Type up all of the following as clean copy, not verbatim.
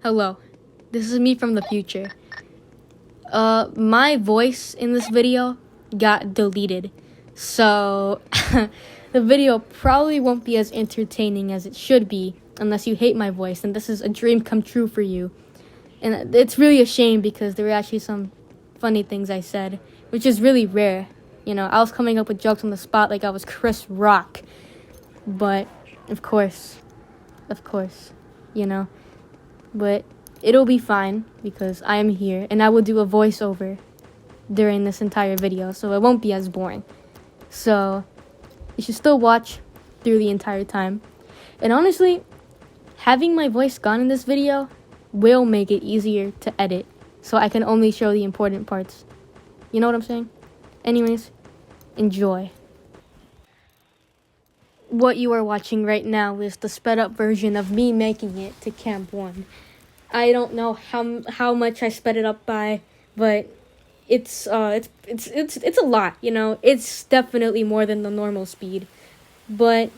Hello, this is me from the future. My voice in this video got deleted, so the video probably won't be as entertaining as it should be unless you hate my voice, and this is a dream come true for you. And it's really a shame because there were actually some funny things I said, which is really rare. You know, I was coming up with jokes on the spot like I was Chris Rock, but of course, you know. But it'll be fine because I am here and I will do a voiceover during this entire video, so it won't be as boring. So you should still watch through the entire time. And honestly, having my voice gone in this video will make it easier to edit, so I can only show the important parts. You know what I'm saying? Anyways, enjoy. What you are watching right now is the sped up version of me making it to Camp 1. I don't know how much I sped it up by, but it's a lot, you know. It's definitely more than the normal speed. But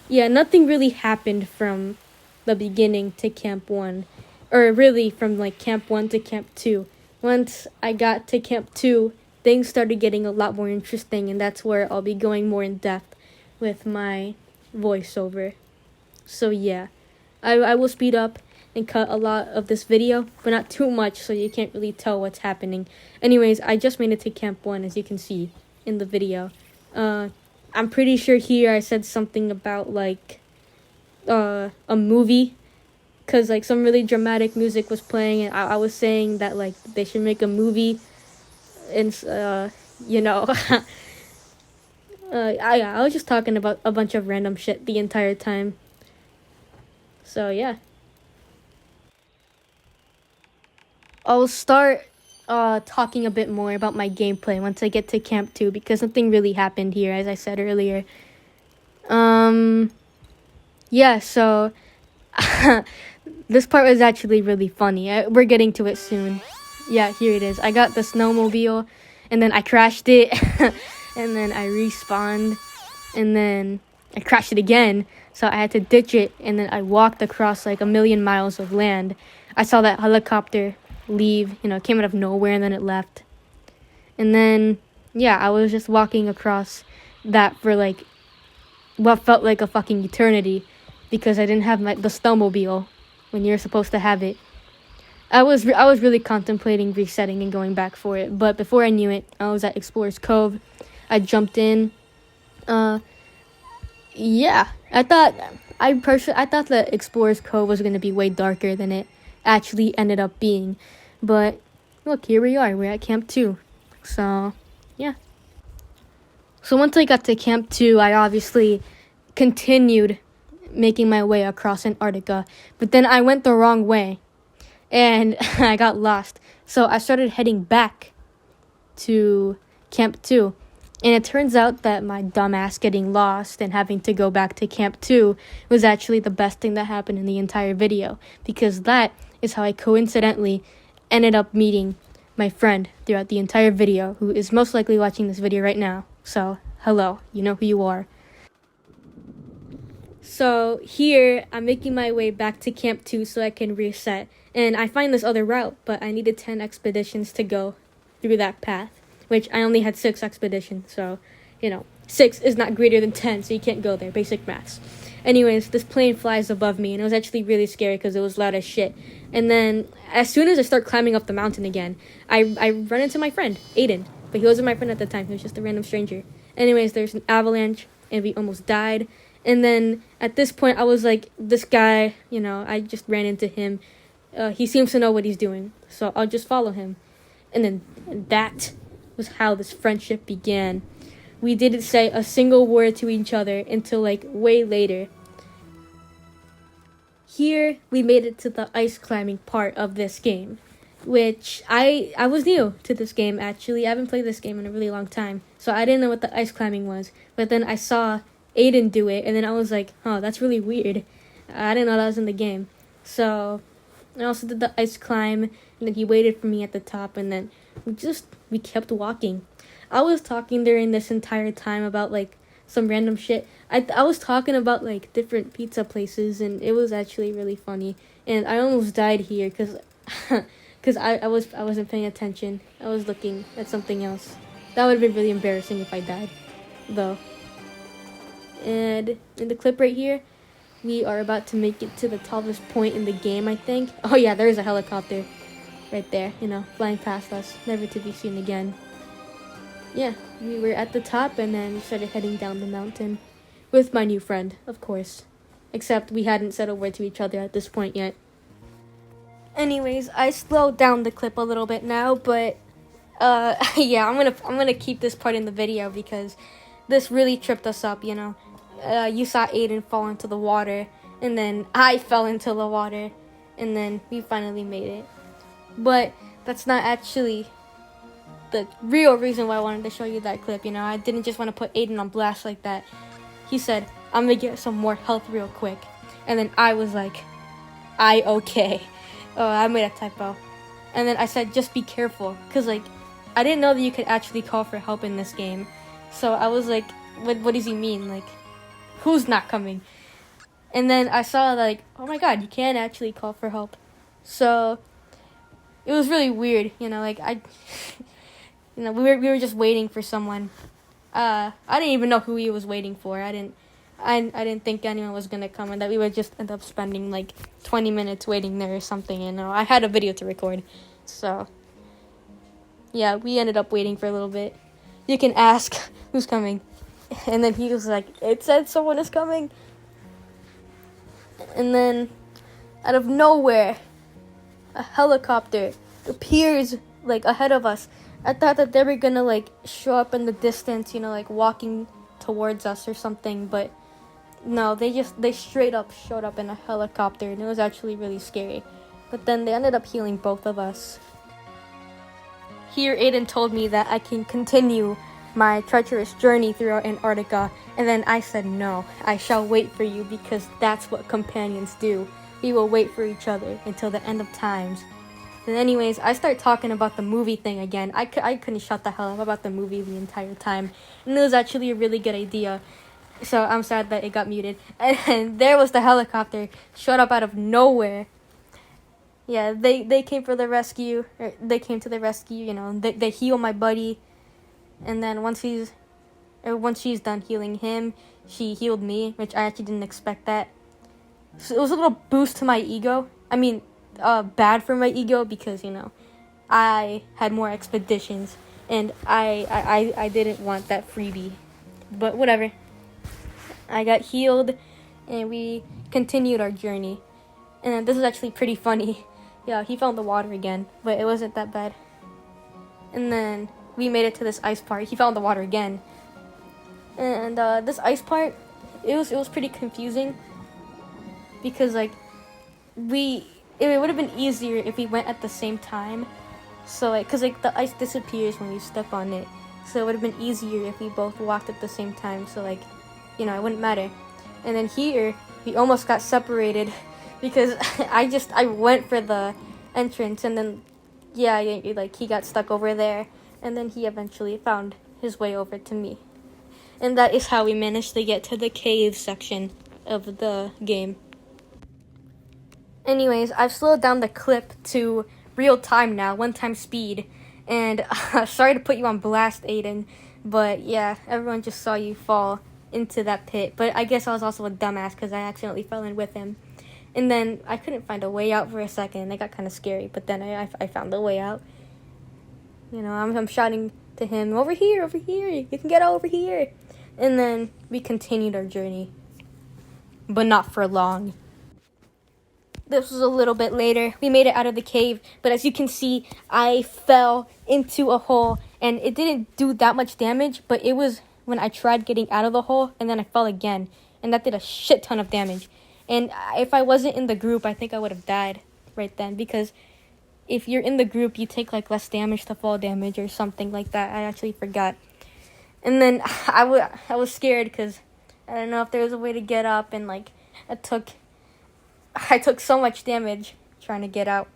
yeah, nothing really happened from the beginning to Camp 1, or really from like Camp 1 to Camp 2. Once I got to Camp 2, things started getting a lot more interesting, and that's where I'll be going more in depth with my voiceover. So yeah, I will speed up and cut a lot of this video, but not too much so you can't really tell what's happening. Anyways, I just made it to Camp 1, as you can see in the video. I'm pretty sure here I said something about like a movie, because like some really dramatic music was playing, and I was saying that like they should make a movie, and you know. I was just talking about a bunch of random shit the entire time. So yeah, I'll start talking a bit more about my gameplay once I get to Camp 2, because nothing really happened here, as I said earlier. Yeah, so this part was actually really funny. We're getting to it soon. Yeah, here it is. I got the snowmobile, and then I crashed it. And then I respawned, and then I crashed it again, so I had to ditch it, and then I walked across like 1,000,000 miles of land. I saw that helicopter leave, you know, it came out of nowhere, and then it left. And then, yeah, I was just walking across that for like what felt like a fucking eternity, because I didn't have the snowmobile when you're supposed to have it. I was really contemplating resetting and going back for it, but before I knew it, I was at Explorer's Cove. I jumped in. Yeah, I thought that Explorer's Cove was going to be way darker than it actually ended up being. But look, here we are. We're at Camp 2. So, yeah. So once I got to Camp 2, I obviously continued making my way across Antarctica. But then I went the wrong way, and I got lost. So I started heading back to Camp 2. And it turns out that my dumbass getting lost and having to go back to Camp 2 was actually the best thing that happened in the entire video, because that is how I coincidentally ended up meeting my friend throughout the entire video, who is most likely watching this video right now. So, hello, you know who you are. So, here, I'm making my way back to Camp 2 so I can reset. And I find this other route, but I needed 10 expeditions to go through that path, which I only had 6 expeditions, so, you know, 6 is not greater than 10, so you can't go there, basic maths. Anyways, this plane flies above me, and it was actually really scary because it was loud as shit. And then, as soon as I start climbing up the mountain again, I run into my friend, Ayden, but he wasn't my friend at the time, he was just a random stranger. Anyways, there's an avalanche, and we almost died, and then, at this point, I was like, this guy, you know, I just ran into him, he seems to know what he's doing, so I'll just follow him. And then, that was how this friendship began. We didn't say a single word to each other until like way later. Here we made it to the ice climbing part of this game, which I was new to this game actually. I haven't played this game in a really long time, so I didn't know what the ice climbing was. But then I saw Ayden do it, and then I was like, oh, that's really weird. I didn't know that was in the game. So I also did the ice climb, and then he waited for me at the top, and then we kept walking. I was talking during this entire time about like some random shit. I was talking about like different pizza places, and it was actually really funny. And I almost died here because I wasn't paying attention. I was looking at something else. That would have been really embarrassing if I died, though. And in the clip right here, we are about to make it to the tallest point in the game, I think. Oh yeah, there's a helicopter right there, flying past us, never to be seen again. Yeah, we were at the top, and then we started heading down the mountain with my new friend, of course. Except we hadn't said a word to each other at this point yet. Anyways, I slowed down the clip a little bit now, but yeah, I'm gonna keep this part in the video because this really tripped us up. You saw Ayden fall into the water, and then I fell into the water, and then we finally made it. But that's not actually the real reason why I wanted to show you that clip. I didn't just want to put Ayden on blast like that. He said, "I'm gonna get some more health real quick," and then I was like, okay. Oh, I made a typo. And then I said, "Just be careful," because I didn't know that you could actually call for help in this game. So I was like, what does he mean? Like, who's not coming? And then I saw oh my god, you can actually call for help. So it was really weird, we were just waiting for someone. I didn't even know who he was waiting for. I didn't think anyone was gonna come, and that we would just end up spending 20 minutes waiting there or something. I had a video to record, so yeah, we ended up waiting for a little bit. You can ask who's coming, and then he was like, "It said someone is coming," and then out of nowhere, a helicopter appears ahead of us. I thought that they were gonna show up in the distance, walking towards us or something, but no, they straight up showed up in a helicopter, and it was actually really scary. But then they ended up healing both of us. Here, Ayden told me that I can continue my treacherous journey throughout Antarctica, and then I said no, I shall wait for you because that's what companions do. We will wait for each other until the end of times. And anyways, I start talking about the movie thing again. I couldn't shut the hell up about the movie the entire time, and it was actually a really good idea. So I'm sad that it got muted. And there was the helicopter, showed up out of nowhere. Yeah, they came for the rescue. They came to the rescue. They healed my buddy, and then once she's done healing him, she healed me, which I actually didn't expect that. So it was a little boost to my ego. I mean, bad for my ego because I had more expeditions, and I didn't want that freebie. But whatever. I got healed, and we continued our journey. And this is actually pretty funny. Yeah, he fell in the water again, but it wasn't that bad. And then we made it to this ice part. He fell in the water again. And this ice part, it was pretty confusing because it would have been easier if we went at the same time. So because the ice disappears when we step on it. So it would have been easier if we both walked at the same time. So it wouldn't matter. And then here, we almost got separated because I went for the entrance, and then he got stuck over there, and then he eventually found his way over to me. And that is how we managed to get to the cave section of the game. Anyways, I've slowed down the clip to real time now, 1x speed. And sorry to put you on blast, Ayden, but yeah, everyone just saw you fall into that pit. But I guess I was also a dumbass because I accidentally fell in with him. And then I couldn't find a way out for a second. It got kind of scary, but then I found the way out. I'm shouting to him, over here, you can get over here. And then we continued our journey, but not for long. This was a little bit later. We made it out of the cave, but as you can see, I fell into a hole, and it didn't do that much damage, but it was when I tried getting out of the hole, and then I fell again, and that did a shit ton of damage. And if I wasn't in the group, I think I would have died right then, because if you're in the group, you take less damage to fall damage or something like that. I actually forgot. And then I was scared because I don't know if there was a way to get up, and I took so much damage trying to get out.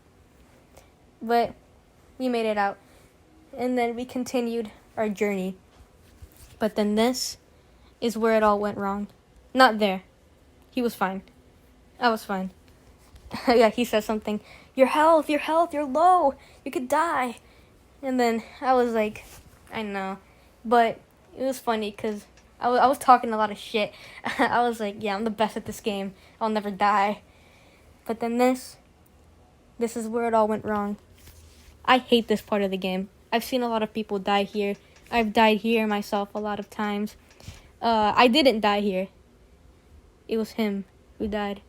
But we made it out. And then we continued our journey. But then this is where it all went wrong. Not there. He was fine. I was fine. Yeah, he said something. Your health, you're low. You could die. And then I was like, I know. But it was funny because I was talking a lot of shit. I was like, yeah, I'm the best at this game. I'll never die. But then this is where it all went wrong. I hate this part of the game. I've seen a lot of people die here. I've died here myself a lot of times. I didn't die here. It was him who died.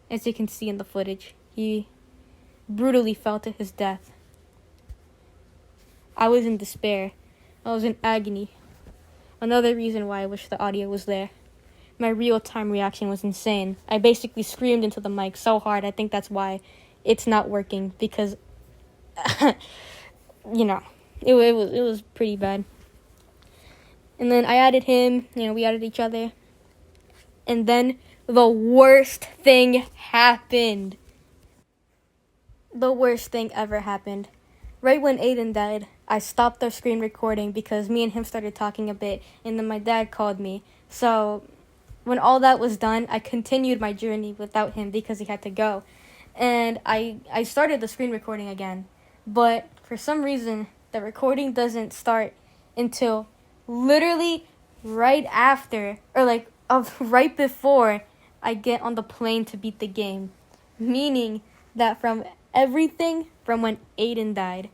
As you can see in the footage, he brutally fell to his death. I was in despair. I was in agony. Another reason why I wish the audio was there. My real-time reaction was insane. I basically screamed into the mic so hard. I think that's why it's not working, because you know, it was pretty bad. And then I added him, we added each other. And then the worst thing happened. The worst thing ever happened. Right when Ayden died, I stopped our screen recording because me and him started talking a bit, and then my dad called me. So when all that was done, I continued my journey without him because he had to go. And I started the screen recording again. But for some reason, the recording doesn't start until literally right after, or right before I get on the plane to beat the game. Meaning that from everything from when Ayden died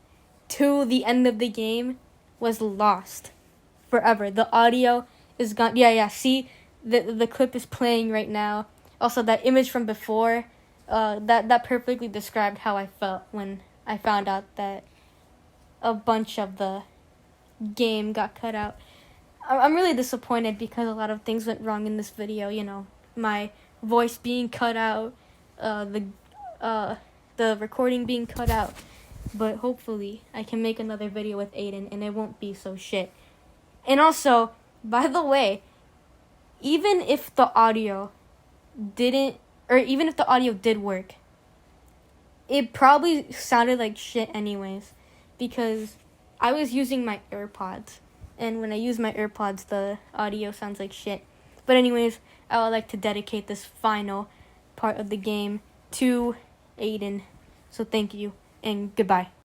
to the end of the game was lost forever. The audio is gone. Yeah, see, the clip is playing right now. Also, that image from before, that perfectly described how I felt when I found out that a bunch of the game got cut out. I'm really disappointed because a lot of things went wrong in this video. My voice being cut out, the recording being cut out. But hopefully I can make another video with Ayden and it won't be so shit. And also, by the way, even if the audio did work, it probably sounded like shit anyways, because I was using my AirPods, and when I use my AirPods, the audio sounds like shit. But anyways, I would like to dedicate this final part of the game to Ayden. So thank you, and goodbye.